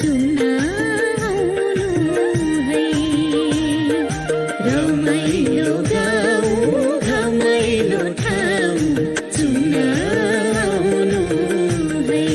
चुम्न आउनु है। रमाइलो गाउँ रमाइलो ठाउँ चुम्न आउनु है।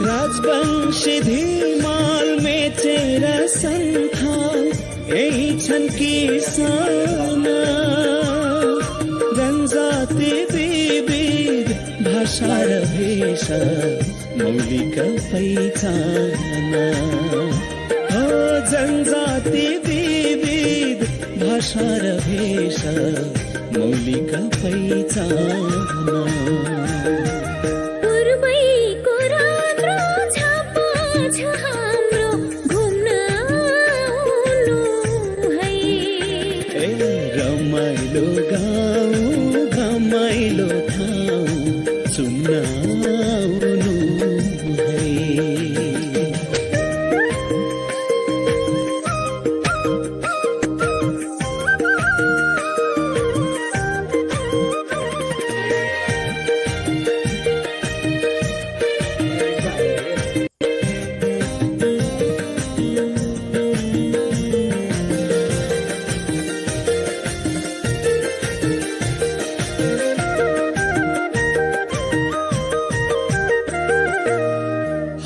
राजवंशी धीमाल मेचेर संथाल यही छन् किसाना। जनजाति विविध भाषा र भेष मौलिक पहिचान। हो जनजाति विविध भाषा र भेष मौलिक पहिचान। रमाइलो गाउँ रमाइलो ठाउँ चुम्न आउनु है।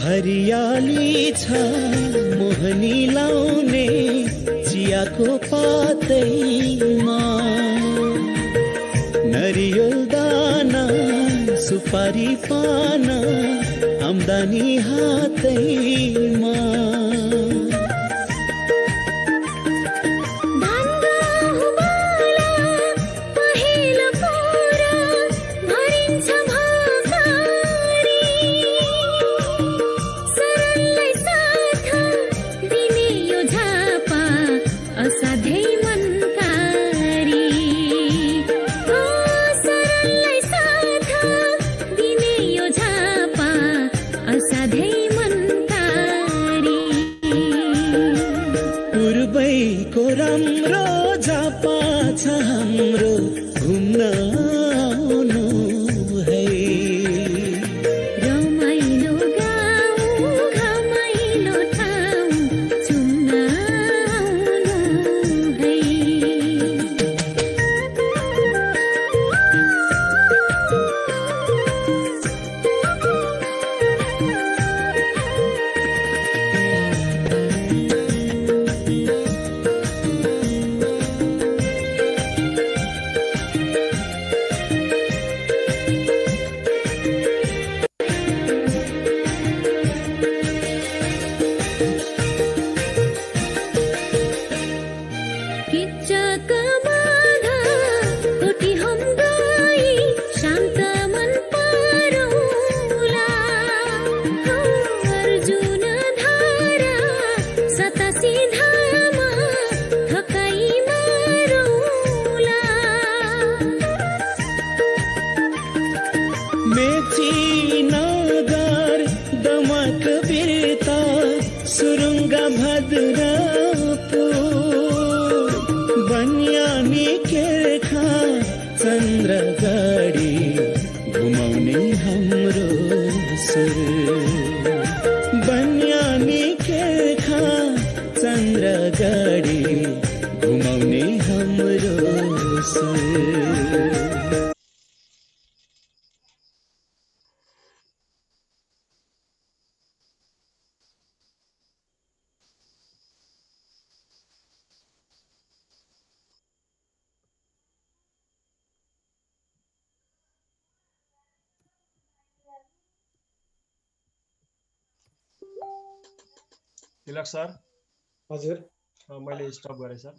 हरियाली छ मोहनी लाउने चियाको पातैमा। नरिवल दाना सुपारी पान आम्दानी हातैमा। पूर्वैको राम्रो झापा छ हाम्रो घुम्न आउनु है। रमाइलो गाउँ रमाइलो ठाउँ चुम्न आउनु है। सुरुंगा भद्रपुर बन्यानी केरखा चन्द्रगढी घुमाउने हाम्रो सुर। बन्यानी केरखा चन्द्रगढी घुमाउने हाम्रो सुर। तिलक सर हजुर मैले स्टप गरेँ सर।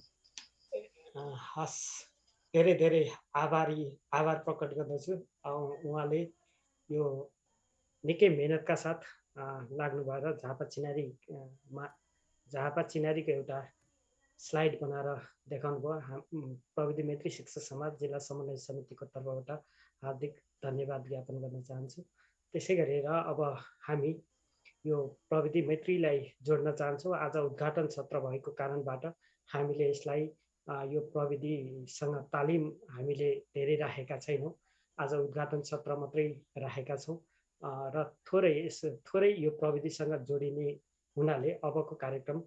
हस् धेरै धेरै आभार प्रकट गर्दछु। उहाँले यो निकै मेहनतका साथ लाग्नु भएर झापा चिनारीको एउटा स्लाइड बनाएर देखाउनु भयो। प्रविधि मैत्री शिक्षक समाज जिल्ला समन्वय समितिको तर्फबाट हार्दिक धन्यवाद ज्ञापन गर्न चाहन्छु। त्यसै गरेर अब हामी यो प्रविधि मैत्रीलाई जोड्न चाहन्छौँ। आज उद्घाटन सत्र भएको कारणबाट हामीले यसलाई यो प्रविधिसँग तालिम हामीले धेरै राखेका छैनौँ। आज उद्घाटन सत्र मात्रै राखेका छौँ र थोरै यो प्रविधिसँग जोडिने हुनाले अबको कार्यक्रम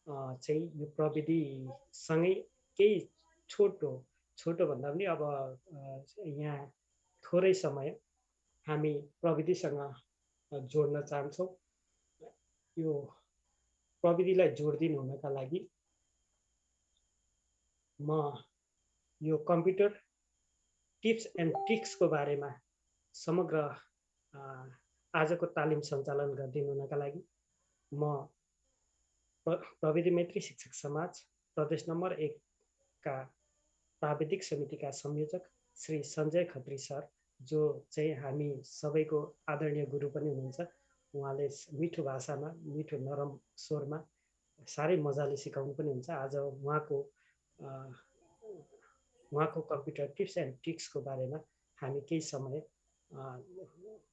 चाहिँ यो प्रविधिसँगै केही छोटो भन्दा पनि अब यहाँ थोरै समय हामी प्रविधिसँग जोड्न चाहन्छौँ। यो प्रविधिलाई जोडिदिनु हुनका लागि म यो कम्प्युटर टिप्स एन्ड ट्रिक्सको बारेमा समग्र आजको तालिम सञ्चालन गरिदिनु हुनका लागि म प्रविधि मैत्री शिक्षक समाज प्रदेश नम्बर 1 का प्राविधिक समितिका संयोजक श्री सञ्जय खत्री सर, जो चाहिँ हामी सबैको आदरणीय गुरु पनि हुनुहुन्छ। उहाँले मिठो भाषामा मिठो नरम स्वरमा साह्रै मजाले सिकाउनु पनि हुन्छ। आज उहाँको कम्प्युटर टिप्स एन्ड ट्रिक्सको बारेमा हामी केही समय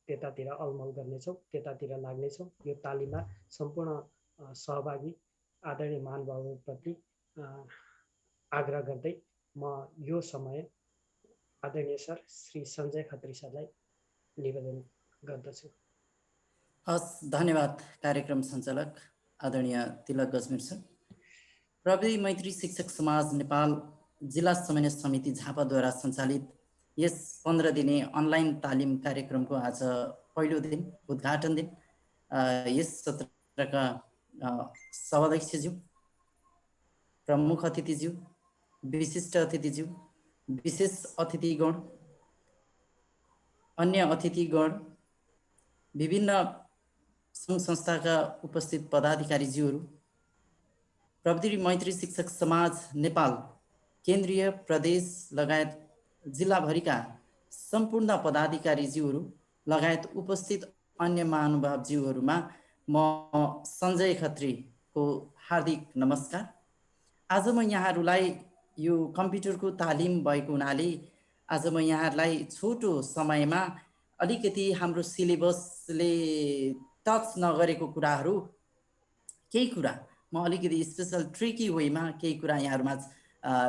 त्यतातिर अलमल गर्नेछौँ, त्यतातिर लाग्नेछौँ। यो तालिममा सम्पूर्ण सहभागी आदरणीय महानुभावप्रति आग्रह गर्दै म यो समय आदरणीय सर श्री सञ्जय खत्री सरलाई निवेदन गर्दछु। हस्, धन्यवाद कार्यक्रम सञ्चालक आदरणीय तिलक गजमेर सर। प्रविधि मैत्री शिक्षक समाज नेपाल जिल्ला समन्वय समिति झापाद्वारा सञ्चालित यस 15 दिने अनलाइन तालिम कार्यक्रमको आज पहिलो दिन, उद्घाटन दिन। यस सत्रका सभाध्यक्षज्यू, प्रमुख अतिथिज्यू, विशिष्ट अतिथिज्यू, विशेष अतिथिगण, अन्य अतिथिगण, विभिन्न सङ्घ संस्थाका उपस्थित पदाधिकारीज्यूहरू, प्रविधि मैत्री शिक्षक समाज नेपाल केन्द्रीय प्रदेश लगायत जिल्लाभरिका सम्पूर्ण पदाधिकारीज्यूहरू लगायत उपस्थित अन्य महानुभावज्यूहरूमा म सञ्जय खत्रीको हार्दिक नमस्कार। आज म यहाँहरूलाई यो कम्प्युटरको तालिम भएको हुनाले आज म यहाँहरूलाई छोटो समयमा अलिकति हाम्रो सिलेबसले टच नगरेको कुराहरू, केही कुरा म अलिकति स्पेसल ट्रिकी वेमा केही कुरा यहाँहरूमा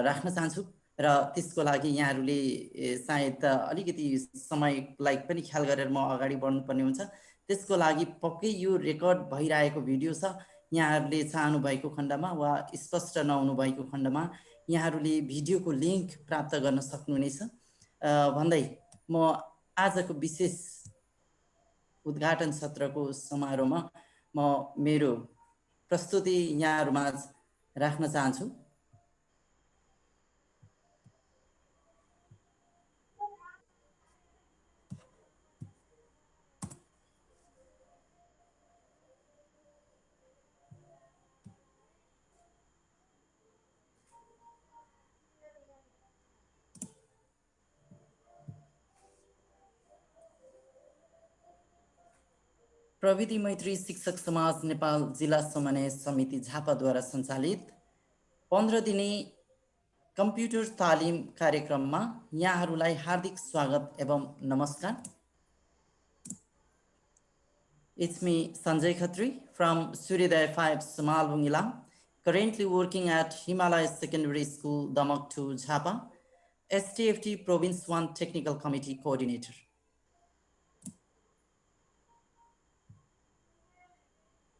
राख्न चाहन्छु र त्यसको लागि यहाँहरूले सायद अलिकति समयलाई पनि ख्याल गरेर म अगाडि बढ्नुपर्ने हुन्छ। त्यसको लागि पक्कै यो रेकर्ड भइरहेको भिडियो छ, यहाँहरूले चाहनु भएको खण्डमा वा स्पष्ट नहुनु भएको खण्डमा यहाँहरूले भिडियोको लिङ्क प्राप्त गर्न सक्नुहुनेछ भन्दै म आजको विशेष उद्घाटन सत्रको समारोहमा म मेरो प्रस्तुति यहाँहरूमा राख्न चाहन्छु। प्रविधि मैत्री शिक्षक समाज नेपाल जिल्ला समन्वय समिति झापाद्वारा सञ्चालित 15 दिने कम्प्युटर तालिम कार्यक्रममा यहाँहरूलाई हार्दिक स्वागत एवं नमस्कार। It's me, Sanjay Khatri from Suryodaya 5 Samalbung Ilam, currently working at Himalaya Secondary School, Damak 2, Jhapa, STFT Province 1 Technical Committee Coordinator.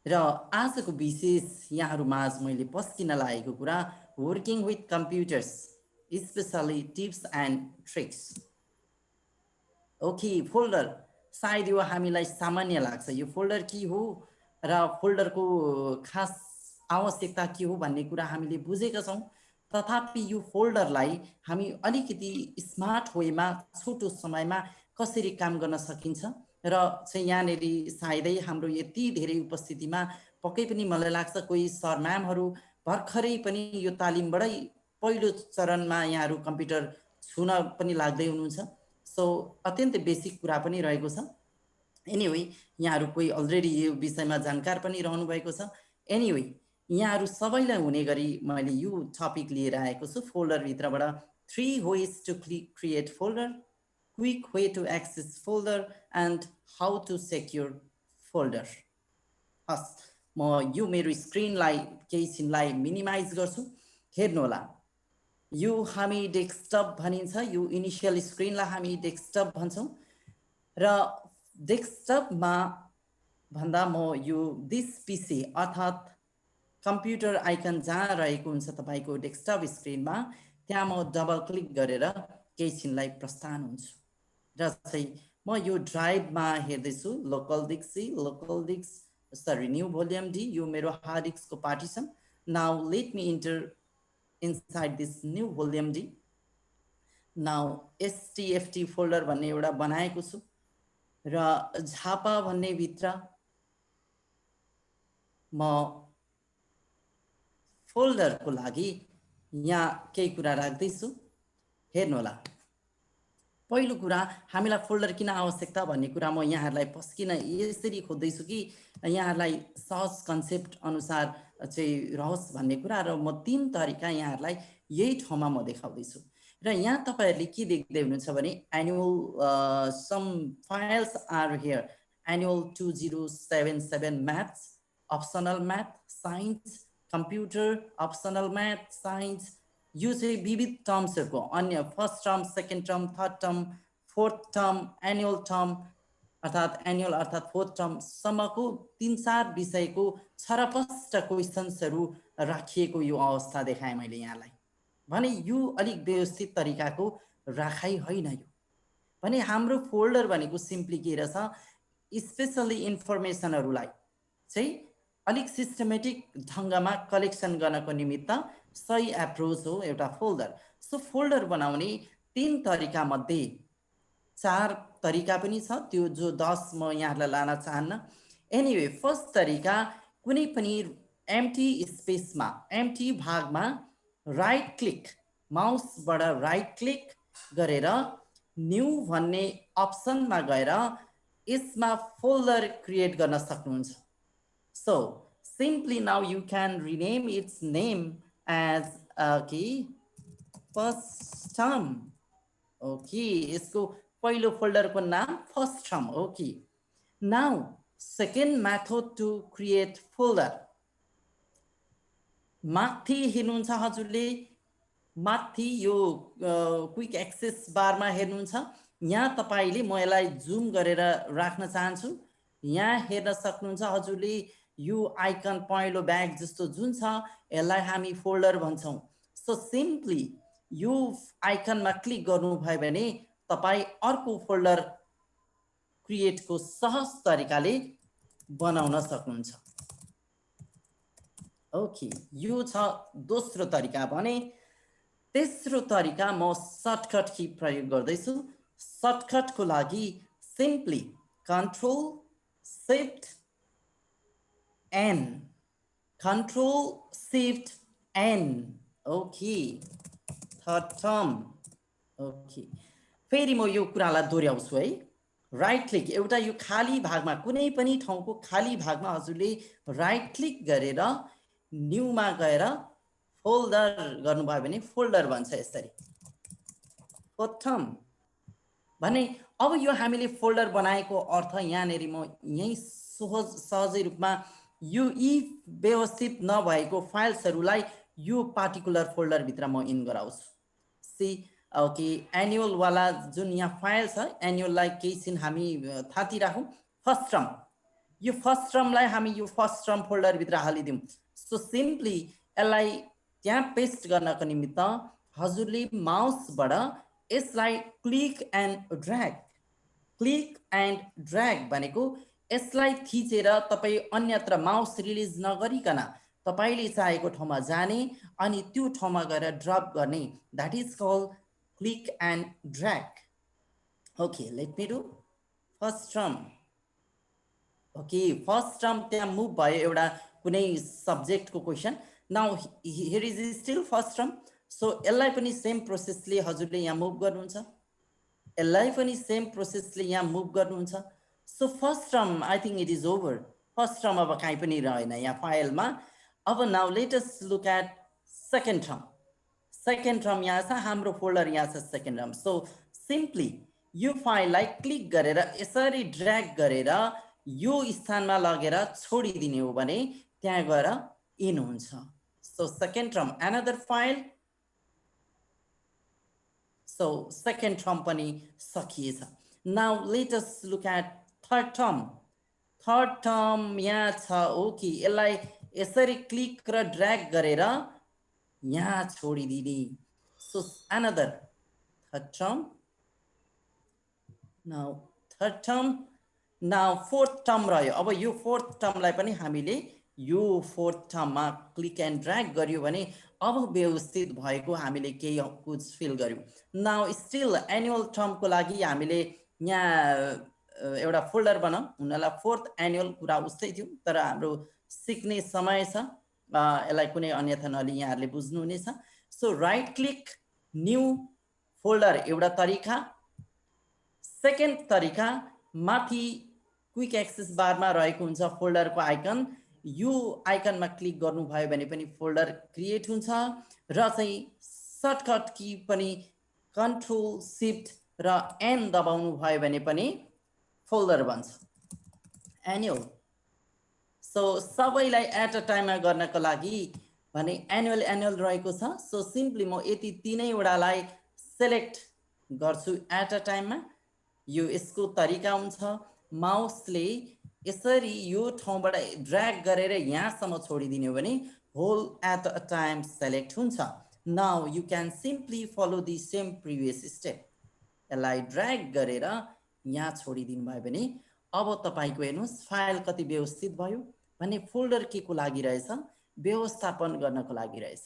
र आजको विशेष यहाँहरूमाझ मैले पस्किन लागेको कुरा working with computers, specially tips and tricks. Okay, folder सायद यो हामीलाई सामान्य लाग्छ, यो फोल्डर के हो र फोल्डरको खास आवश्यकता के हो भन्ने कुरा हामीले बुझेका छौँ। तथापि यो फोल्डरलाई हामी अलिकति स्मार्ट वेमा छोटो समयमा कसरी काम गर्न सकिन्छ र चाहिँ यहाँनेरि सायदै हाम्रो यति धेरै उपस्थितिमा पक्कै पनि मलाई लाग्छ कोही सर म्यामहरू भर्खरै पनि यो तालिमबाटै पहिलो चरणमा यहाँहरू कम्प्युटर छुन पनि लाग्दै हुनुहुन्छ। सो अत्यन्तै बेसिक कुरा पनि रहेको छ। एनिवे यहाँहरू कोही अलरेडी यो विषयमा जानकार पनि रहनु भएको छ। एनिवे यहाँहरू सबैलाई हुने गरी मैले यो टपिक लिएर आएको छु। फोल्डरभित्रबाट 3 ways to create folder, quick way to access folder and how to secure folder. हस्, म यो मेरो स्क्रिनलाई केही छिनलाई मिनिमाइज गर्छु, हेर्नु होला। यो हामी डेस्कटप भनिन्छ, यो इनिसियल स्क्रिनलाई हामी डेस्कटप भन्छौँ र डेस्कटपमा भन्दा म यो दिस पिसी अर्थात् कम्प्युटर आइकन जहाँ रहेको हुन्छ तपाईँको डेस्कटप स्क्रिनमा, त्यहाँ म डबल क्लिक गरेर केही छिनलाई प्रस्थान हुन्छु र चाहिँ म यो ड्राइभमा हेर्दैछु। Local disk sorry, new volume D, यो मेरो हार्ड डिस्कको partition. Now let me enter inside this new volume D. Now STFT folder भन्ने एउटा बनाएको छु र झापा भन्ने भित्र म फोल्डरको लागि यहाँ केही कुरा राख्दैछु, हेर्नु होला। पहिलो कुरा, हामीलाई फोल्डर किन आवश्यकता भन्ने कुरा म यहाँहरूलाई पस्किन यसरी खोज्दैछु कि यहाँहरूलाई सहज कन्सेप्ट अनुसार चाहिँ रहोस् भन्ने कुरा, र म 3 तरिका यहाँहरूलाई यही ठाउँमा म देखाउँदैछु। र यहाँ तपाईँहरूले के देख्दै हुनुहुन्छ भने annual some files are here. Annual 2077 maths, optional math, science, computer, optional math, science, यो चाहिँ विविध टर्म्सहरूको अन्य first term, second term, third term, fourth term, annual term अर्थात् फोर्थ टर्मसम्मको 3-4 विषयको छरपष्ट क्वेसन्सहरू राखिएको यो अवस्था देखाएँ मैले यहाँलाई। भने यो अलिक व्यवस्थित तरिकाको राखाइ होइन। यो भने हाम्रो फोल्डर भनेको सिम्पली के रहेछ, स्पेसली इन्फर्मेसनहरूलाई चाहिँ अलिक सिस्टमेटिक ढङ्गमा कलेक्सन गर्नको निमित्त सही एप्रोच हो एउटा फोल्डर। सो फोल्डर बनाउने 3 तरिका मध्ये 4 तरिका पनि छ, त्यो जो 10 म यहाँलाई लान चाहन्न। एनिवे फर्स्ट तरिका, कुनै पनि एम्प्टी स्पेसमा, एम्प्टी भागमा राइट क्लिक, माउसबाट राइट क्लिक गरेर न्यू भन्ने अप्सनमा गएर यसमा फोल्डर क्रिएट गर्न सक्नुहुन्छ। So simply now you can rename its name as first term. Okay, इसको पहिलो फोल्डर को नाम first term. Okay. Now second method to create folder. माथि हेर्नुहुन्छ हजुरले, माथि यो क्विक एक्सेस बारमा हेर्नुहुन्छ, यहाँ तपाईले म यसलाई जुम गरेर राख्न चाहन्छु। यहाँ हेर्न सक्नुहुन्छ हजुरले यो आइकन पहेँलो ब्याग जस्तो जुन छ यसलाई हामी फोल्डर भन्छौँ। सो सिम्पली यो आइकनमा क्लिक गर्नुभयो भने तपाई अर्को फोल्डर क्रिएटको सहज तरिकाले बनाउन सक्नुहुन्छ। ओके, यो छ दोस्रो तरिका। भने तेस्रो तरिका म सर्टकट की प्रयोग गर्दैछु। सर्टकटको लागि simply control shift N, Control Shift N. Okay, third term. Okay, फेरि म यो कुरालाई दोहोऱ्याउँछु है। राइट क्लिक, एउटा यो खाली भागमा, कुनै पनि ठाउँको खाली भागमा हजुरले राइट क्लिक गरेर न्यूमा गएर फोल्डर गर्नुभयो भने फोल्डर भन्छ यसरी। फोर्थ टर्म भने अब यो हामीले फोल्डर बनाएको अर्थ यहाँनेरि म यही सहजै रूपमा यो यी व्यवस्थित नभएको फाइल्सहरूलाई यो पार्टिकुलर फोल्डर भित्र म इन गराउँछु। सी ओके, एनुअल वाला जुन यहाँ फाइल छ, एनुअललाई केही छिन हामी थाती राखौँ। फर्स्ट टर्म, यो फर्स्ट टर्मलाई हामी यो फर्स्ट टर्म फोल्डर भित्र हालिदिउँ। सो सिम्पली यसलाई त्यहाँ पेस्ट गर्नको निमित्त हजुरले माउसबाट यसलाई click and drag, click and drag भनेको यसलाई थिचेर तपाई अन्यत्र माउस रिलिज नगरिकन तपाईले चाहेको ठाउँमा जाने अनि त्यो ठाउँमा गएर ड्रप गर्ने, that is called click and drag. Okay, let me do first term. Okay, first term त्यहाँ मुभ भयो एउटा कुनै सब्जेक्टको question now here is still first term so यसलाई पनि सेम प्रोसेसले हजुरले यहाँ मुभ गर्नुहुन्छ यसलाई पनि सेम प्रोसेसले यहाँ मुभ गर्नुहुन्छ so first term I think it is over first term अब कहीँ पनि रहेन यहाँ फाइलमा अब now let us look at second term यहाँ छ हाम्रो फोल्डर यहाँ छ सेकेन्ड टर्म सो सिम्पली यो फाइललाई क्लिक गरेर यसरी ड्र्याग गरेर यो स्थानमा लगेर छोडिदिने हो भने त्यहाँ गएर इन हुन्छ so second term another file so second term पनि सकिएछ now let us look at third term यहाँ छ ओके यसलाई यसरी क्लिक र ड्र्याग गरेर यहाँ छोडिदिने so another third term now fourth term रह्यो अब यो फोर्थ टर्मलाई पनि हामीले यो फोर्थ टर्ममा क्लिक एन्ड ड्र्याग गर्यो भने अब व्यवस्थित भएको हामीले केही कुछ फिल गर्यौँ नाउ स्टिल एनुअल टर्मको लागि हामीले यहाँ एउटा फोल्डर बनाऊँ हुनलाई फोर्थ एनुअल कुरा उस्तै थियो तर हाम्रो सिक्ने समय छ यसलाई कुनै अन्यथा नलि यहाँहरूले बुझ्नुहुनेछ so right click new folder एउटा तरिका सेकेन्ड तरिका माथि क्विक एक्सेस बारमा रहेको हुन्छ फोल्डरको आइकन यो आइकनमा क्लिक गर्नुभयो भने पनि फोल्डर क्रिएट हुन्छ र चाहिँ सर्टकट की पनि कन्ट्रोल शिफ्ट र एन दबाउनु भयो भने पनि फोल्डर बन्छ एनुअल सो सबैलाई एट अ टाइममा गर्नको लागि भने एनुअल रहेको छ सो सिम्पली म यति तीनैवटालाई सेलेक्ट गर्छु एट अ टाइममा यो यसको तरिका हुन्छ माउसले यसरी यो ठाउँबाट ड्र्याग गरेर यहाँसम्म छोडिदिने हो भने whole at a time select हुन्छ now you can simply follow the same previous step यसलाई ड्र्याग गरेर यहाँ छोडिदिनु भयो भने अब तपाईँको हेर्नुहोस् फाइल कति व्यवस्थित भयो भने फोल्डर के को लागि रहेछ व्यवस्थापन गर्नको लागि रहेछ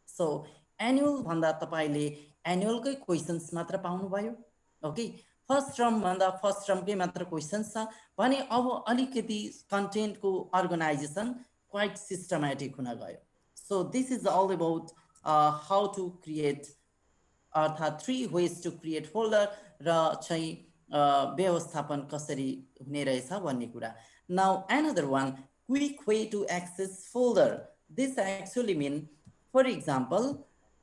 सो एनुअल भन्दा तपाईँले एनुअलकै क्वेसन्स मात्र पाउनुभयो ओके फर्स्ट टर्म भन्दा फर्स्ट टर्मकै मात्र क्वेसन्स छ भने अब अलिकति कन्टेन्टको अर्गनाइजेसन क्वाइट सिस्टमेटिक हुन गयो so this is all about how to create अर्थात् 3 वेज टु क्रिएट फोल्डर र चाहिँ व्यवस्थापन कसरी हुने रहेछ भन्ने कुरा now another one quick way to access folder this actually mean for example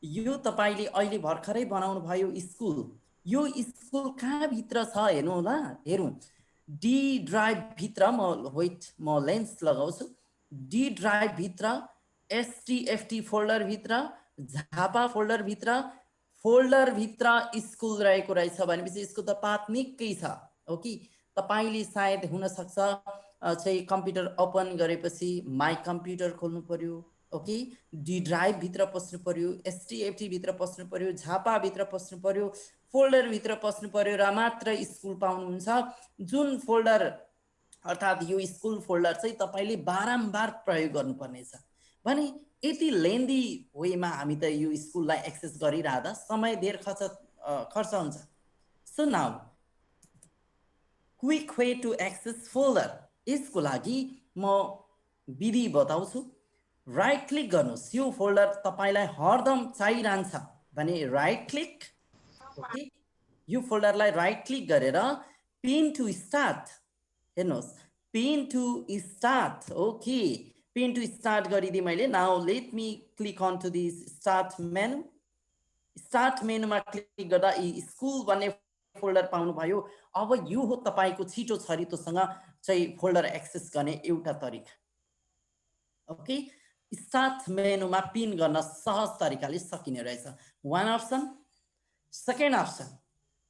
यो तपाईँले अहिले भर्खरै बनाउनु भयो स्कुल यो स्कुल कहाँ भित्र छ हेर्नु होला हेरौँ डी ड्राइभ भित्र म लेन्स लगाउँछु डी ड्राइभ भित्र एसटीएफटी फोल्डर भित्र झापा फोल्डर भित्र स्कुल रहेको रहेछ भनेपछि यसको त पाथ निकै छ ओके तपाईले सायद हुन सक्छ चाहिँ कम्प्युटर ओपन गरेपछि माई कम्प्युटर खोल्नु पर्यो ओके डी ड्राइभ भित्र पस्नु पर्यो एसटीएफटी भित्र पस्नु पर्यो झापा भित्र पस्नु पर्यो फोल्डर भित्र पस्नु पर्यो र मात्र स्कुल पाउनुहुन्छ जुन फोल्डर अर्थात् यो स्कुल फोल्डर चाहिँ तपाईले बारम्बार प्रयोग गर्नुपर्नेछ भने यति लेन्दी वेमा हामी त यो स्कुललाई एक्सेस गरिरहँदा समय धेर खर्च हुन्छ so now quick way to access folder यसको लागि म विधि बताउँछु राइट क्लिक गर्नुहोस् यो फोल्डर तपाईलाई हरदम चाहिरहन्छ भने राइट क्लिक ओके यो फोल्डरलाई राइट क्लिक गरेर पिन टु स्टार्ट हेर्नुहोस् pin to start okay pin to start गरिदिएँ मैले now let me click on to this start मेनुमा क्लिक गर्दा स्कुल भन्ने फोल्डर पाउनुभयो अब यो हो तपाईको छिटो छरितोसँग चाहिँ फोल्डर एक्सेस गर्ने एउटा तरिका ओके स्टार्ट मेनुमा पिन गर्न सहज तरिकाले सकिने रहेछ one option second option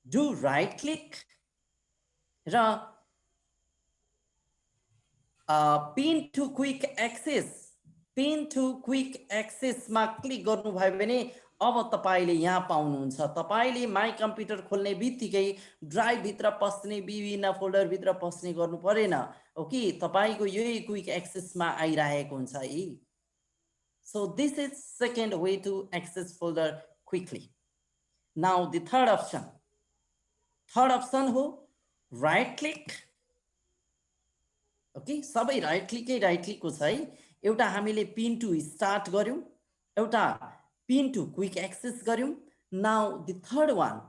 do right click र पिन टु क्विक एक्सेसमा क्लिक गर्नुभयो भने अब तपाईले यहाँ पाउनुहुन्छ तपाईले माई कम्प्युटर खोल्ने बित्तिकै ड्राइभ भित्र पस्ने विभिन्न फोल्डर भित्र पस्ने गर्नु परेन ओके तपाईको यही क्विक एक्सेसमा आइरहेको हुन्छ है so this is second way to access folder quickly now the third option हो राइट क्लिक ओके सबै राइट क्लिक को छ है एउटा हामीले पिन टु स्टार्ट गर्यौं, एउटा पिन टु क्विक एक्सेस गर्यौं. Now the third one,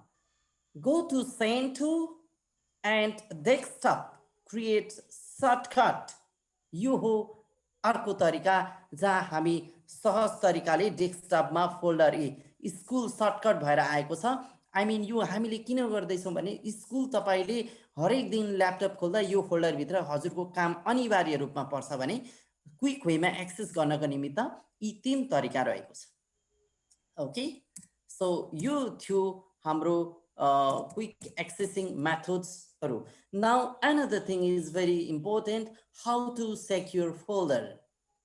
go to send to and desktop create shortcut. यो हो अर्को तरिका जहाँ हामी सहज तरिकाले डेस्कटपमा फोल्डर स्कुल सर्टकट भएर आएको छ. आई मिन यो हामीले किन गर्दैछौँ भने स्कुल तपाईँले हरेक दिन ल्यापटप खोल्दा यो फोल्डरभित्र हजुरको काम अनिवार्य रूपमा पर्छ भने क्विक वेमा एक्सेस गर्नको निमित्त यी 3 तरिका रहेको छ. ओके, सो यो थियो हाम्रो quick accessing methods. Now another thing is very important, how to secure folder.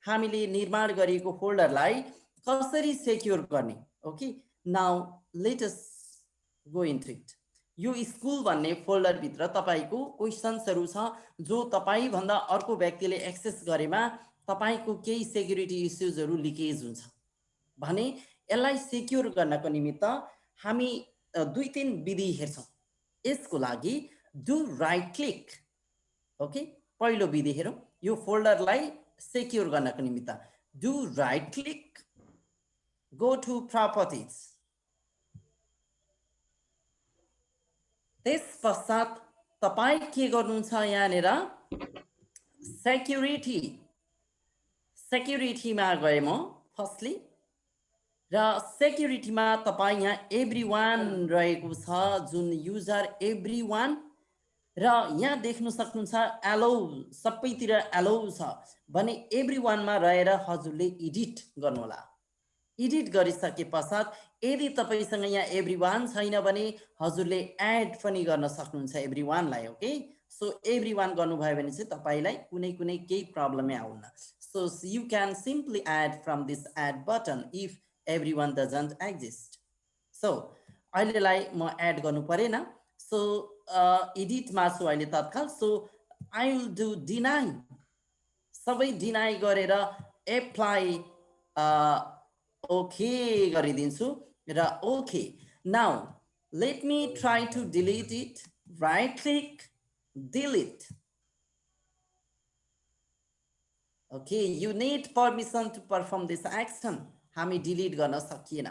हामीले निर्माण गरिएको फोल्डरलाई कसरी सेक्युर गर्ने. Okay, now let us go into it. यो स्कुल भन्ने फोल्डर भित्र तपाईको क्वेशन्सहरु छ जो तपाई भन्दा अर्को व्यक्तिले एक्सेस गरेमा तपाईको केही सेक्युरिटी इश्यूजहरु लिकेज हुन्छ भने यसलाई सेक्युर गर्नको निमित्त हामी 2-3 विधि हेर्छौं. यसको लागि डु राइट क्लिक. ओके, पहिलो विधि हेरौं. यो फोल्डरलाई सेक्युर गर्नको निमित्त do right click, go to properties. त्यसपश्चात तपाई के गर्नुहुन्छ यहाँनेर सेक्युरिटीमा गए म फर्स्टली र सेक्युरिटीमा तपाई यहाँ एभ्रीवान रहेको छ जुन युजर एभ्रीवान र यहाँ देख्न सक्नुहुन्छ एलो सबैतिर एलो छ भने एभ्रीवानमा रहेर हजुरले एडिट गर्नु होला. एडिट गरिसके पश्चात यदि तपाईसँग यहाँ एभ्रीवान छैन भने हजुरले एड पनि गर्न सक्नुहुन्छ एभ्रीवानलाई. ओके, सो एभ्रीवान गर्नुभयो भने चाहिँ तपाईलाई कुनै केही प्रब्लमै आउन्न. So you can simply add from this add button if everyone doesn't exist. So अहिलेलाई म एड गर्नु परेन. सो एडिट मा छु अहिले तत्काल. So I will do deny. सबै डिनाई गरेर एप्लाई ओके गरिदिन्छु र okay. Now let me try to delete it. Right click, delete. Okay, you need permission to perform this action. हामी डिलिट गर्न सकिएन.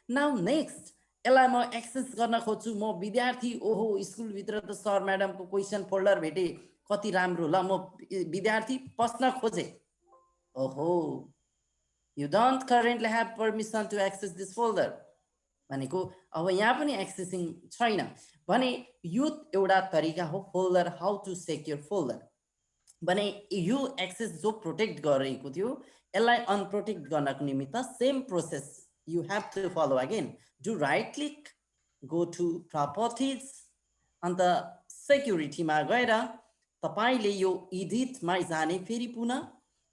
नाउ नेक्स्ट, यसलाई म एक्सेस गर्न खोज्छु. म विद्यार्थी, ओहो स्कुल भित्र त सर म्याडमको क्वेशन फोल्डर भेटे, कति राम्रो. ल म विद्यार्थी पस्न खोजे. ओहो, you don't currently have permission to access this folder भनेको अब यहाँ पनि एक्सेसिङ छैन भने यो एउटा तरिका हो folder how to secure folder भने यो एक्सेस जो प्रोटेक्ट गरेको थियो यसलाई अनप्रोटेक्ट गर्नको निमित्त same process you have to follow again. Do right click, go to properties, and the security मा गएर तपाईले यो edit मा जाने फेरि पुनः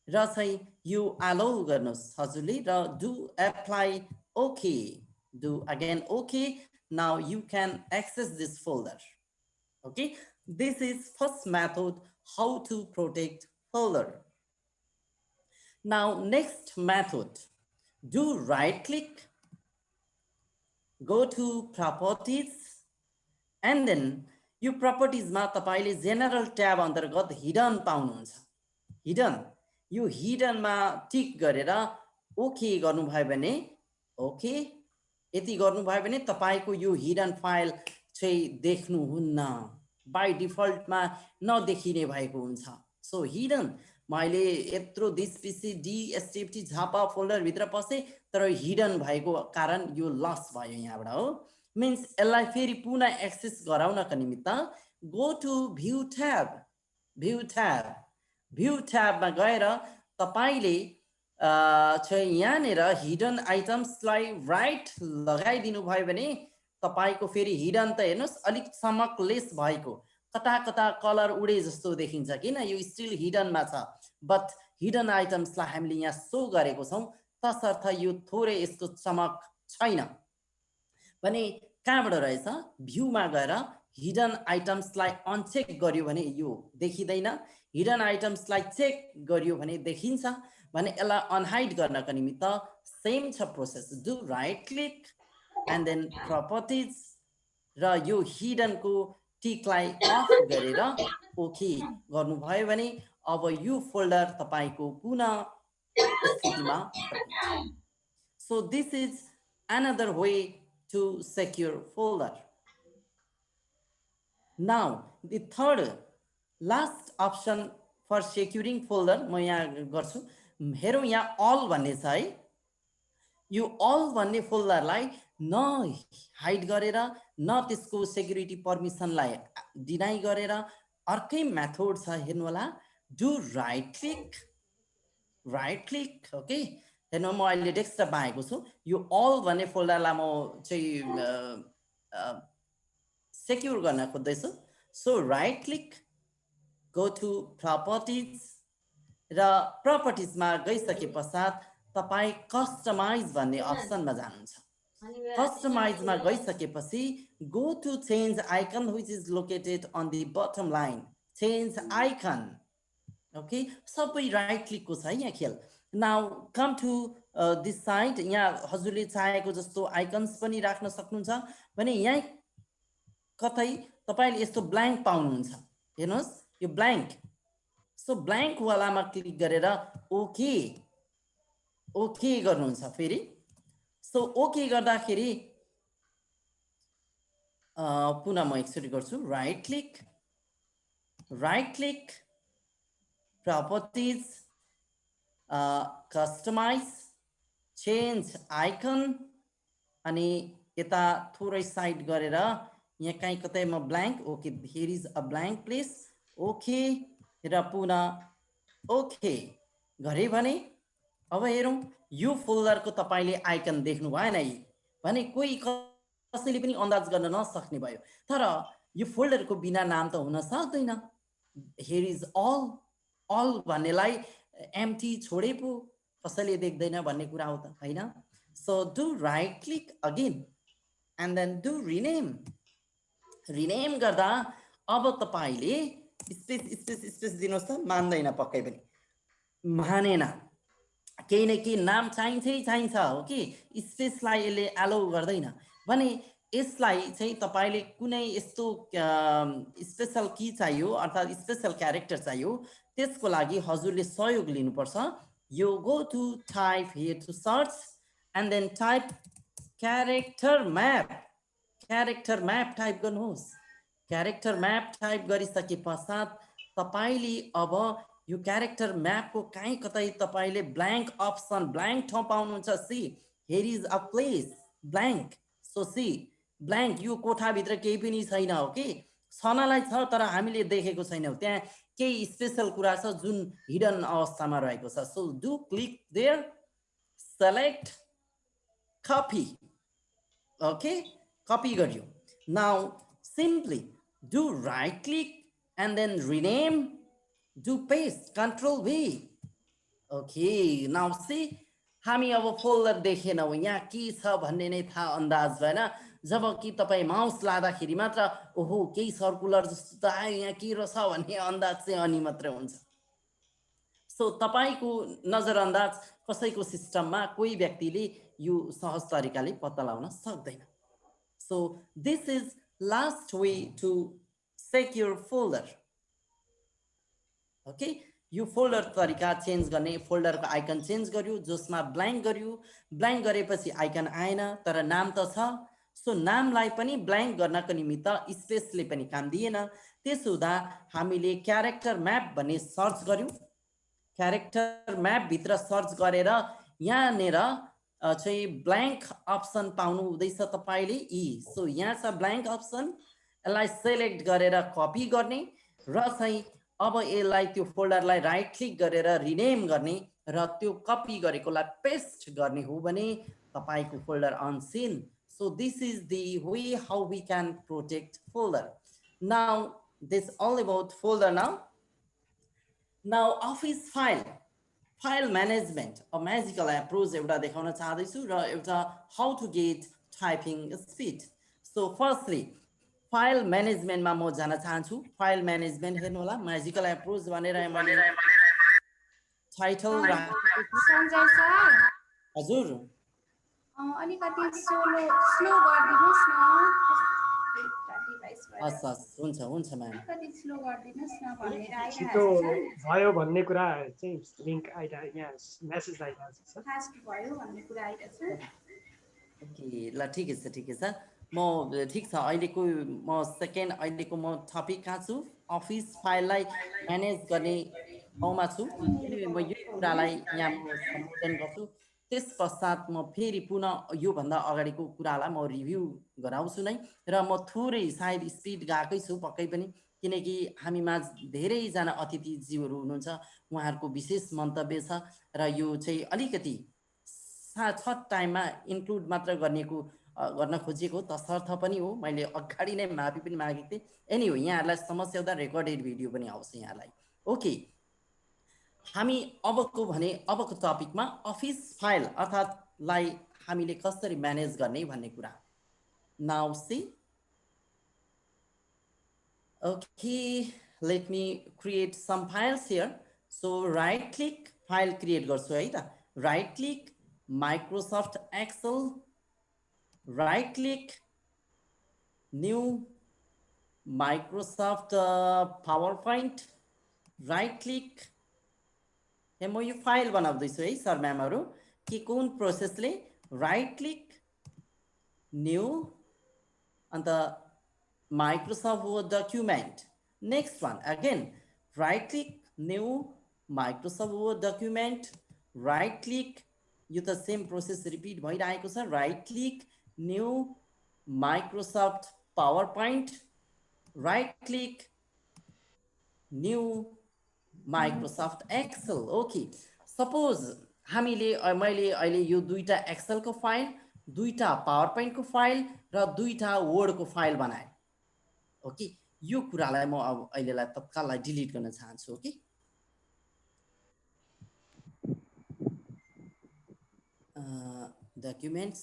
र चाहिँ यो allow गर्नुस् हजुरले र do apply okay, do again okay. Now you can access this folder. Okay, this is first method how to protect folder. Now next method, do right click, go to properties, and then you properties मा तपाईले general tab अन्तर्गत hidden पाउनुहुन्छ. hidden यो hidden मा टिक गरेर okay गर्नुभयो भने okay यति गर्नुभयो भने तपाईको यो hidden फाइल चाहिँ देख्नुहुन्न, बाइ डिफल्ट मा नदेखिने भएको हुन्छ. सो hidden मैले यत्रो दिसपिसी डीएसटीएफटी झापा फोल्डर भित्र पसे तर हिडन भएको कारण यो लस भयो यहाँबाट हो. मिन्स यसलाई फेरि पुनः एक्सेस गराउनका निमित्त गो टु भ्यू ट्याब मा गएर तपाईले चाहिँ यहाँनेर हिडन आइटम्सलाई राइट लगाइदिनु भयो भने तपाईको फेरि हिडन त हेर्नुस् अलिक चमकलेस भएको कता कता कलर उडे जस्तो देखिन्छ किन यो स्टिल हिडन मा छ. बट हिडन आइटम्सलाई हामीले यहाँ सो गरेको छौं तसर्थ यो थोरै यसको चमक छैन भने कहाँबाट रहेछ भ्यू मा गएर हिडन आइटम्सलाई अनचेक गर्यो भने यो देखिदैन, हिडन आइटम्सलाई चेक गर्यो भने देखिन्छ भने यसलाई अनहाइड गर्नका निमित्त सेम छ process. Do right click and then properties र यो हिडन को टिकलाई अफ गरेर ओके गर्नुभयो भने अब यो फोल्डर तपाईको पुनः स्थितिमा सकिन्छ। So this is another way to secure folder. Now the third last option for securing folder म यहाँ गर्छु। हेरौँ यहाँ all भन्ने छ है। यो all भन्ने फोल्डरलाई न हाइड गरेर न त्यसको सेक्युरिटी पर्मिसनलाई डिनाई गरेर अर्कै मेथड छ, हेर्नु होला, डु राइट क्लिक ओके। हेर्नु म अहिले डेस्कटप आएको छु, यो अल भन्ने फोल्डरलाई म चाहिँ सेक्युर गर्न खोज्दैछु। So right click, go to properties र प्रपर्टिजमा गइसके पश्चात तपाईँ कस्टमाइज भन्ने अप्सनमा जानुहुन्छ। कस्टमाइजमा गइसकेपछि go to change icon which is located on the bottom line, change icon okay. सबै राइट क्लिकको छ यहाँ खेल। Now come to this side, यहाँ हजुरले चाहेको जस्तो आइकन्स पनि राख्न सक्नुहुन्छ भने यहाँ कतै तपाईले यस्तो ब्ल्याङ्क पाउनुहुन्छ, हेर्नुहोस् यो ब्ल्याङ्क। सो ब्ल्याङ्क वालामा क्लिक गरेर ओके ओके गर्नुहुन्छ फेरि। सो ओके गर्दाखेरि पुनः म एकचोटि गर्छु, right click properties, customize, change icon, अनि यता थोरै साइड गरेर यहाँ कहीँ कतै म blank okay, here is a blank place okay र पुनः ओके गरे भने अब हेरौँ यो फोल्डरको तपाईले आइकन देख्नु भएन भने कोही कसैले पनि अन्दाज गर्न नसक्ने भयो। तर यो फोल्डरको बिना नाम त हुन सक्दैन। हियर इज अल भन्नेलाई एम्प्टी छोडे पो कसैले देख्दैन भन्ने कुरा हो त, हैन? So do right click again and then do rename गर्दा अब तपाईले स्पेस दिनुहोस् त, मान्दैन पक्कै पनि, मानेन, केही न केही नाम चाहिन्छ हो कि स्पेसलाई यसले एलो गर्दैन भने यसलाई चाहिँ तपाईले कुनै यस्तो स्पेशल की चाहियो अर्थात् स्पेशल क्यारेक्टर चाहियो, त्यसको लागि हजुरले सहयोग लिनुपर्छ। यो go to type here to search and then type character map type गर्नुहोस्। क्यारेक्टर म्याप टाइप गरिसके पश्चात तपाईले अब यो क्यारेक्टर म्यापको कहीँ कतै तपाईले ब्ल्याङ्क अप्सन, ब्ल्याङ्क ठाउँ पाउनुहुन्छ। See here is a place blank, so see blank, यो कोठाभित्र केही पनि छैन हो कि, छनलाई छ तर हामीले देखेको छैनौँ, त्यहाँ केही स्पेशल कुरा छ जुन हिडन अवस्थामा रहेको छ। So do click there, select copy okay, copy गरियो। Now simply do right click and then rename, do paste, control V okay. Now see हामी अब फोल्डर देखेनौँ, यहाँ के छ भन्ने नै थाहा अन्दाज भएन, जबकि तपाईँ माउस लाँदाखेरि मात्र ओहो केही सर्कुलर जस्तो त आयो, यहाँ के रहेछ भन्ने अन्दाज चाहिँ अनि मात्र हुन्छ। सो तपाईको नजरअन्दाज कसैको सिस्टममा कोही व्यक्तिले यो सहज तरिकाले पत्ता लगाउन सक्दैन। So this is last way to secure folder okay. यो फोल्डर तरिका चेन्ज गर्ने, फोल्डरको आइकन चेन्ज गर्यो जसमा ब्ल्याङ्क गर्यो, ब्ल्याङ्क गरेपछि आइकन आएन तर नाम त छ। सो नामलाई पनि ब्ल्याङ्क गर्नको निमित्त स्पेसले पनि काम दिएन। त्यसो हुँदा हामीले क्यारेक्टर म्याप भन्ने सर्च गर्यौँ। क्यारेक्टर म्याप भित्र सर्च गरेर यहाँनिर चाहिँ ब्ल्याङ्क अप्सन पाउनु हुँदैछ तपाईले। सो यहाँ छ ब्ल्याङ्क अप्सन, यसलाई सेलेक्ट गरेर कपी गर्ने र चाहिँ अब यसलाई त्यो फोल्डरलाई राइट क्लिक गरेर रिनेम गर्ने र त्यो कपी गरेकोलाई पेस्ट गर्ने हो भने तपाईको folder unseen. So this is the way how we can protect folder. Now this all about folder. Now office file management a magical approach एउटा देखाउन चाहदैछु र एउटा how to get typing speed. So firstly file म्यानेजमेन्टमा म जान चाहन्छु। File management हेर्नु होला, म्याजिकल एप्रोच भनेर मैले टाइटल सञ्जय सर, हजुर अलिकति स्लो गरिदिनुहोस् न, डिभाइस त्यसबाट हस् हस् हुन्छ हुन्छ म्याम अलिकति स्लो गरिदिनुहोस् न भनेर छिटो आइरहेको छ भयो भन्ने कुरा चाहिँ लिङ्क आइरहेको यहाँ मेसेज आइरहेको छ सर। फास्ट भयो भन्ने कुरा आइरहेको छ ओके ल ठिकै छ म ठिक छ अहिलेको म सेकेन्ड अहिलेको म टपिक कहाँ छु अफिस फाइललाई म्यानेज गर्ने ठाउँमा छु Anyway, म यही कुरालाई यहाँ म सम्बोधन गर्छु त्यस पश्चात म फेरि पुनः योभन्दा अगाडिको कुरालाई म रिभ्यू गराउँछु नै र म थोरै सायद स्पिड गएकै छु पक्कै पनि किनकि हामीमा धेरैजना अतिथिज्यूहरू हुनुहुन्छ उहाँहरूको विशेष मन्तव्य छ र यो चाहिँ अलिकति छट टाइममा इन्क्लुड मात्र गर्न खोजेको तसर्थ पनि हो मैले अगाडि नै माफी पनि मागेको थिएँ एनिवे यहाँहरूलाई समस्या हुँदा रेकर्डेड भिडियो पनि आउँछ यहाँलाई ओके हामी अबको टपिकमा अफिस फाइल अर्थात् हामीले कसरी म्यानेज गर्ने भन्ने कुरा now see okay let me create some files here so right click file create गर्छु है त right click Microsoft Excel, right click, new Microsoft PowerPoint, right click, म यो फाइल बनाउँदैछु है सर म्यामहरु के कुन प्रोसेसले राइट क्लिक न्यू अन्त Microsoft Word document next one again right click new Microsoft Word document right click यो त सेम प्रोसेस रिपिट भइरहेको छ right click new Microsoft PowerPoint right click new Microsoft Excel okay suppose हामीले मैले अहिले यो दुईटा एक्सेलको फाइल दुईटा पावर पोइन्टको फाइल र दुईटा वर्डको फाइल बनाएँ ओके यो कुरालाई म अब अहिलेलाई तत्काललाई डिलिट गर्न चाहन्छु ओके डकुमेन्ट्स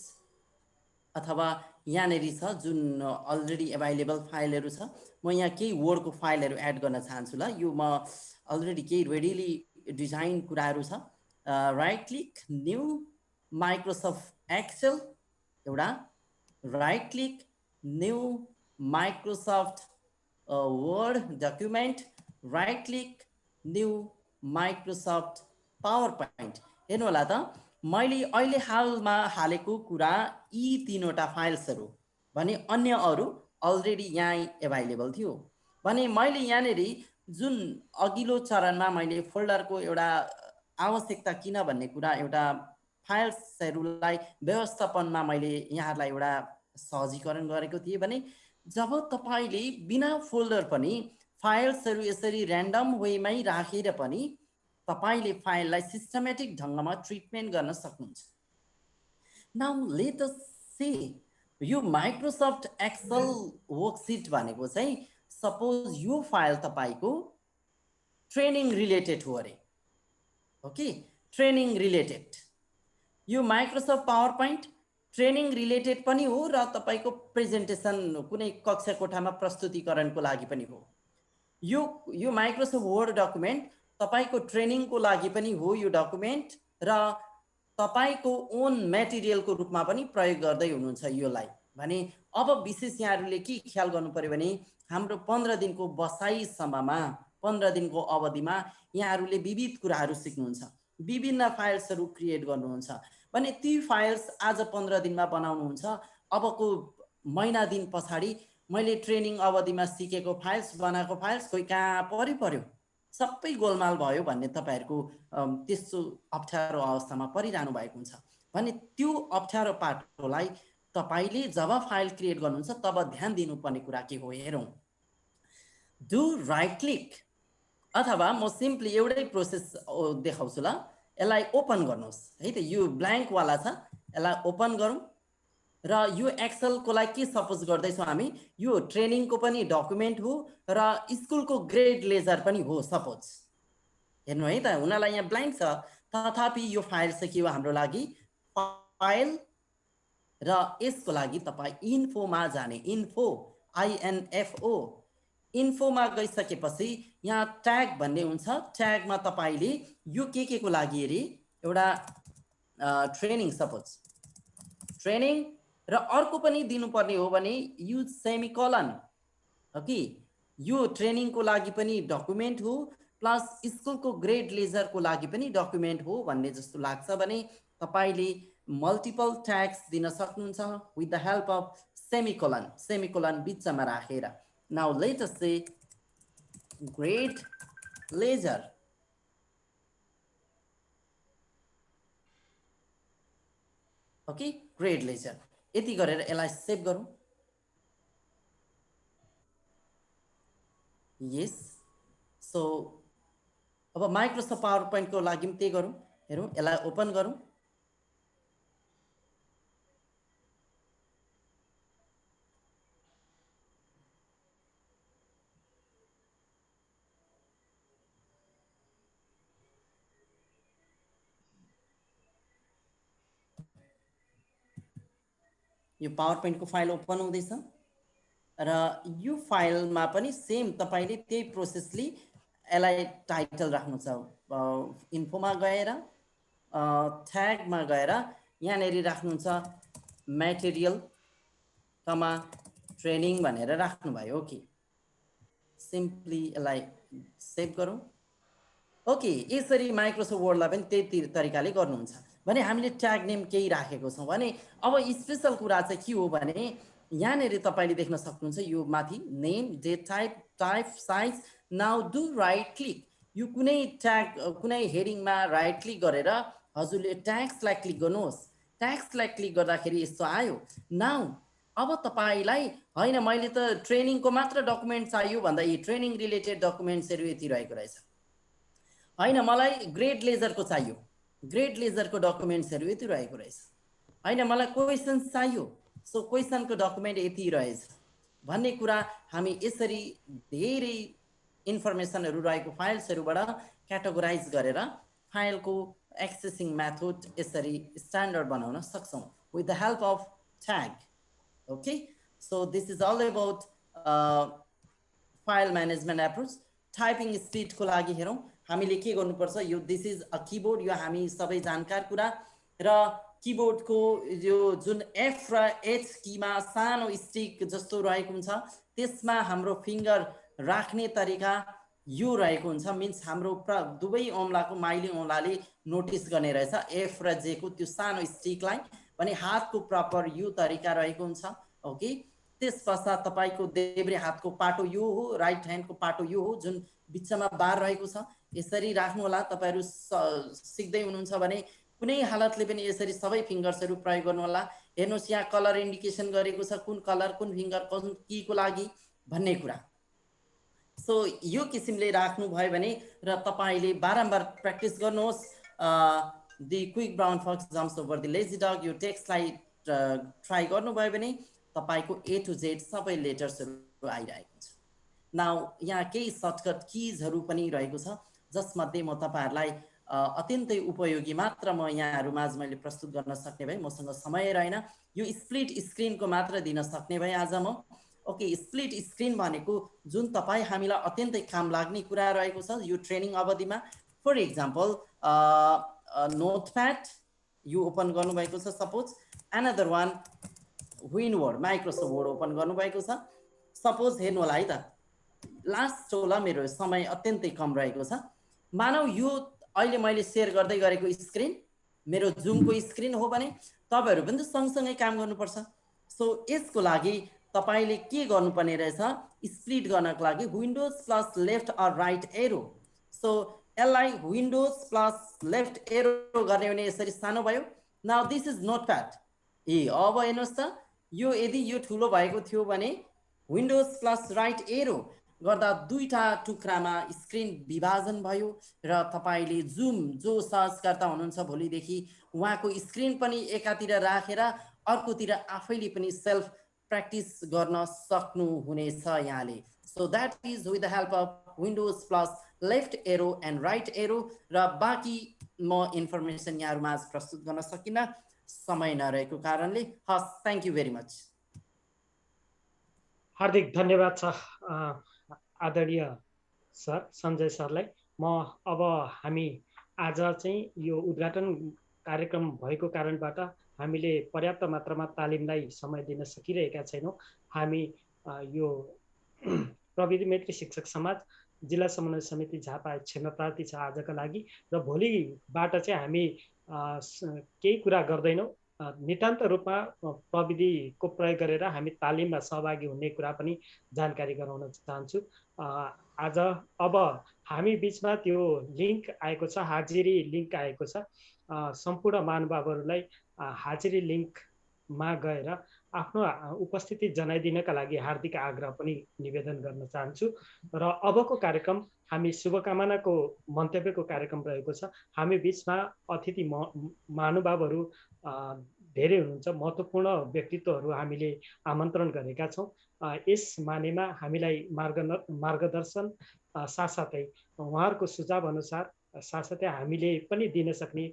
अथवा यहाँनेर छ जुन अलरेडी अभाइलेबल फाइलहरू छ म यहाँ केही वर्डको फाइलहरू एड गर्न चाहन्छु ल यो म अलरेडी केही रेडिली डिजाइन कुराहरू छ right click new Microsoft Excel एउटा right click new Microsoft Word document right click new Microsoft PowerPoint हेर्नु होला त मैले अहिले हालमा हालेको कुरा यी तीनवटा फाइल्सहरू भने अन्य अरू अलरेडी यहाँ अभाइलेबल थियो भने मैले यहाँनेर जुन अघिल्लो चरणमा मैले फोल्डरको एउटा आवश्यकता किन भन्ने कुरा एउटा फाइल्सहरूलाई व्यवस्थापनमा मैले यहाँहरूलाई एउटा सहजीकरण गरेको थिएँ भने जब तपाईले बिना फोल्डर पनि फाइल्सहरू यसरी र्यान्डम वेमै राखेर पनि तपाईले फाइललाई सिस्टमेटिक ढङ्गमा ट्रिटमेन्ट गर्न सक्नुहुन्छ नाउ लेट अस सी यो माइक्रोसफ्ट एक्सेल वर्कसिट भनेको चाहिँ सपोज यो फाइल तपाईको ट्रेनिङ रिलेटेड हो अरे ओके ट्रेनिङ रिलेटेड यो Microsoft power point training related पनि हो र तपाईको प्रेजेन्टेसन कुनै कक्षा कोठामा प्रस्तुतिकरणको लागि पनि हो यो माइक्रोसफ्ट वर्ड डकुमेन्ट तपाईको ट्रेनिङको लागि पनि हो यो डकुमेन्ट र तपाईको ओन मटेरियलको रूपमा पनि प्रयोग गर्दै हुनुहुन्छ योलाई भने अब विशेष यहाँहरूले के ख्याल गर्नु पर्यो भने हाम्रो 15 दिनको बसाइसम्ममा 15 दिनको अवधिमा यहाँहरूले विविध कुराहरू सिक्नुहुन्छ विभिन्न फाइल्सहरू क्रिएट गर्नुहुन्छ भने ती फाइल्स आज 15 दिनमा बनाउनुहुन्छ अबको महिना दिन पछाडि मैले ट्रेनिङ अवधिमा सिकेको फाइल्स बनाएको फाइल्स खोइ कहाँ पर्यो सबै गोलमाल भयो भन्ने तपाईहरुको त्यस्तो अप्ठ्यारो अवस्थामा परिरहनु भएको हुन्छ भने त्यो अप्ठ्यारो पाटोलाई तपाईले जब फाइल क्रिएट गर्नुहुन्छ तब ध्यान दिनुपर्ने कुरा के हो हेरौं डु राइट क्लिक अथवा म सिम्पली एउटै प्रोसेस देखाउँछु ल यसलाई ओपन गर्नुहोस् है त यो ब्ल्याङ्क वाला छ यसलाई ओपन गरौँ र यो एक्सेल को लागि के सपोज गर्दैछौँ हामी यो ट्रेनिङको पनि डकुमेन्ट हो र स्कुलको ग्रेड लेजर पनि हो सपोज हेर्नु है त उनीलाई यहाँ ब्ल्याङ्क छ तथापि यो फाइल चाहिँ के हो हाम्रो लागि फाइल र यसको लागि तपाई इन्फोमा जाने इन्फो INFO इन्फोमा गइसकेपछि यहाँ ट्याग भन्ने हुन्छ ट्यागमा तपाईले यो के को लागि हेरी एउटा ट्रेनिङ सपोज ट्रेनिङ र अर्को पनि दिनुपर्ने हो भने युज सेमिकोलन ओके यो ट्रेनिङको लागि पनि डकुमेन्ट हो प्लस स्कुलको ग्रेड लेजरको लागि पनि डकुमेन्ट हो भन्ने जस्तो लाग्छ भने तपाईले मल्टिपल ट्याग्स दिन सक्नुहुन्छ with the help of semicolon बिचमा राखेर now let us say grade ledger okay grade ledger यति गरेर यसलाई सेभ गरौँ यस सो अब माइक्रोसफ्ट पावर पोइन्टको लागि पनि त्यही गरौँ हेरौँ यसलाई ओपन गरौँ यो पावर पोइन्टको फाइल ओपन हुँदैछ र यो फाइलमा पनि सेम तपाईले त्यही प्रोसेसले यसलाई टाइटल राख्नु छ इन्फोमा गएर ट्यागमा गएर यहाँनेरि राख्नुहुन्छ मटेरियल कमा ट्रेनिङ भनेर राख्नुभयो ओके सिम्पली यसलाई सेभ गरौँ ओके यसरी माइक्रोसफ्ट वर्डलाई पनि त्यही तरिकाले गर्नुहुन्छ भने हामीले ट्याग नेम केही राखेको छौँ भने अब स्पेशल कुरा चाहिँ के हो भने यहाँनेरि तपाईले देख्न सक्नुहुन्छ यो माथि name date type size now do right click यो कुनै ट्याग कुनै हेडिङमा राइट क्लिक गरेर हजुरले ट्याग्सलाई क्लिक गर्नुहोस् ट्याग्सलाई क्लिक गर्दाखेरि यस्तो आयो नाउ अब तपाईलाई हैन मैले त ट्रेनिङको मात्र डकुमेन्ट चाहियो भन्दा यी ट्रेनिङ रिलेटेड डकुमेन्ट्सहरु यति रहेको रहेछ हैन मलाई ग्रेड लेजरको चाहियो ग्रेड लेजरको डकुमेन्ट्सहरु यति रहेको रहेछ हैन मलाई क्वेशन्स चाहियो सो क्वेशनको डकुमेन्ट यति रहेछ भन्ने कुरा हामी यसरी धेरै इन्फर्मेसनहरु रहेको फाइल्सहरुबाट क्याटेगोराइज गरेर फाइलको एक्सेसिङ मेथड यसरी स्ट्यान्डर्ड बनाउन सक्छौं with the help of tag okay so this is all about file management approach typing speed को लागि हेरौं हामीले के गर्नुपर्छ यो दिस इज अ कीबोर्ड यो हामी सबै जानकार कुरा र कीबोर्ड को यो जुन F र H कीमा सानो स्टिक जस्तो रहेको हुन्छ त्यसमा हाम्रो फिंगर राख्ने तरिका यो रहेको हुन्छ मिन्स हाम्रो दुवै औंलाको माइली औंलाले नोटिस गर्ने रहेछ F र J को त्यो सानो स्टिकलाई भने हातको प्रपर यो तरिका रहेको हुन्छ ओके त्यसपश्चात तपाईको देब्रे हातको पाटो यो हो राइट ह्यान्डको पाटो यो हो जुन बिचमा बार रहेको छ यसरी राख्नु होला तपाईहरु सिक्दै हुनुहुन्छ भने कुनै हालतले पनि यसरी सबै फिंगर्सहरु प्रयोग गर्नु होला हेर्नुस् यहाँ कलर इन्डिकेसन गरेको छ कुन कलर कुन फिंगर कुन कीको लागि भन्ने कुरा सो यो किसिमले राख्नु भयो भने र तपाईले बारम्बार प्र्याक्टिस गर्नुहोस् The quick brown fox jumps over the lazy dog यो टेक्स्टलाई ट्राई गर्नुभयो भने तपाईको A to Z सबै लेटर्सहरु आइरहेको छ नाउ यहाँ केही सर्टकट कीजहरु पनि रहेको छ जसमध्ये म तपाईहरुलाई अत्यन्तै उपयोगी मात्र म यहाँहरु माझ मैले प्रस्तुत गर्न सक्ने भए मसँग समय रहेन यो स्प्लिट स्क्रिनको मात्र दिन सक्ने भए आज म ओके स्प्लिट स्क्रिन भनेको जुन तपाई हामीलाई अत्यन्तै काम लाग्ने कुरा रहेको छ यो ट्रेनिङ अवधिमा फर एक्जाम्पल नोटप्याड यो ओपन गर्नु भएको छ suppose another one windward Microsoft word open गर्नु भएको छ सपोज हेर्नु होला है त लास्ट होला मेरो समय अत्यन्तै कम रहेको छ मानौ यो अहिले मैले शेयर गर्दै गरेको स्क्रिन मेरो जुमको स्क्रिन हो भने तपाईहरु पनि त सँगसँगै काम गर्नुपर्छ सो यसको लागि तपाईले के गर्नुपर्ने रहेछ स्प्लिट गर्नको लागि Windows plus left or right arrow so यसलाई विन्डोज प्लस लेफ्ट एरो गर्ने भने यसरी सानो भयो नाउ दिस इज नोटप्याड अब हेर्नुस् त यो यदि यो ठुलो भएको थियो भने विन्डोज प्लस राइट एरो गर्दा दुईटा टुक्रामा स्क्रिन विभाजन भयो र तपाईले जुम जो सर्चकर्ता हुनुहुन्छ भोलिदेखि उहाँको स्क्रिन पनि एकातिर राखेर अर्कोतिर आफैले पनि सेल्फ प्र्याक्टिस गर्न सक्नु हुनेछ यहाँले so that is with the help of windows plus left arrow and right arrow र बाँकी म इन्फर्मेसन यहाँहरु माझ प्रस्तुत गर्न सकिन समय नरहेको कारणले हस् थ्यांक यू भेरी मच हार्दिक धन्यवाद छ आदरणीय सर सञ्जय सरलाई म अब हामी आज चाहिँ यो उद्घाटन कार्यक्रम भएको कारणबाट हामीले पर्याप्त मात्रामा तालिमलाई समय दिन सकिरहेका छैनौं हामी यो प्रविधि मैत्री शिक्षक समाज जिल्ला समन्वय समिति झापा क्षमा प्रार्थी छ आजका लागि र भोलिबाट चाहिँ हामी केही कुरा गर्दैनौँ। नितान्त रूपमा प्रविधिको प्रयोग गरेर हामी तालिममा सहभागी हुने कुरा पनि जानकारी गराउन चाहन्छु। आज अब हामी बिचमा त्यो लिङ्क आएको छ, हाजिरी लिङ्क आएको छ। सम्पूर्ण महानुभावहरूलाई हाजिरी लिङ्कमा गएर आफ्नो उपस्थिति जनाइदिनका लागि हार्दिक आग्रह पनि निवेदन गर्न चाहन्छु। र अबको कार्यक्रम हामी शुभकामनाको मन्तव्यको कार्यक्रम रहेको छ। हामी बिचमा अतिथि महानुभावहरू धेरै हुनुहुन्छ, महत्त्वपूर्ण व्यक्तित्वहरू हामीले आमन्त्रण गरेका छौँ। यस मानेमा हामीलाई मार्गदर्शन साथसाथै उहाँहरूको सुझाव अनुसार साथसाथै हामीले पनि दिन सक्ने